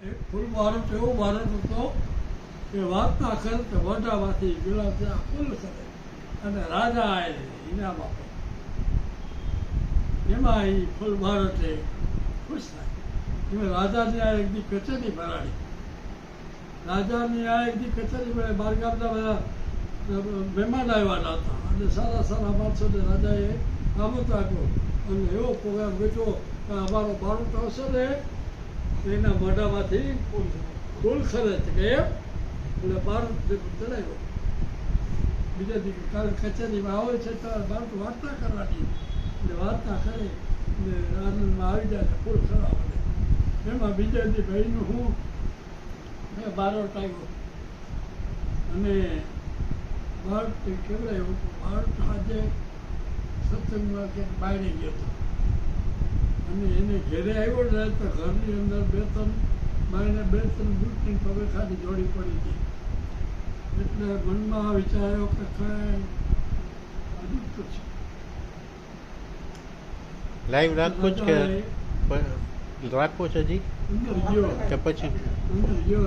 એક ફૂલ ભારત એવો ભારત હતો કે વાર્તા કરે તો મોઢામાંથી ગુલાબ ફૂલ કરે અને રાજા આવે ઇનામ આપે. એમાં એ ફૂલ ભારતે ખુશ થાય. એમાં રાજાની આ એક દી કચેરી ભરાડી. રાજાની આ એક દી કચેરી ભરાય. બાર ગામના બધા મહેમાન આવ્યા હતા અને સારા સારા માણસોને રાજાએ આમંત્રણ આપ્યો અને એવો પ્રોગ્રામ ગોઠવો કે અમારો બાળક આવશે ને એના મોઢામાંથી ફૂલ ખરે છે કે એમ એટલે બાળક ચડાવ્યો. બીજા દિવસે કારણ કચેરીમાં આવે છે તો બાળક વાર્તા કરવાની એટલે વાર્તા કરે એટલે આનંદમાં આવી જાય ને ફૂલ ખરા પડે. એમાં બીજા દી ભાઈનું હું મેં બારોટ આવ્યો અને બાળક કેવડાયું. બાળક આજે સત્સંગમાં ક્યાંક બાયણે ગયો હતો અને એને ઘેરે આવ્યો ને તો ઘરની અંદર બે ત્રણ બૂટની પગે ખાલી જોડી પડી હતી. એટલે મનમાં વિચાર આવ્યો કે કાંઈ અદભુત છે. લાઈવ રાખવો જ કે રાખવો છે હજી અંદર ગયો કે પછી અંદર ગયો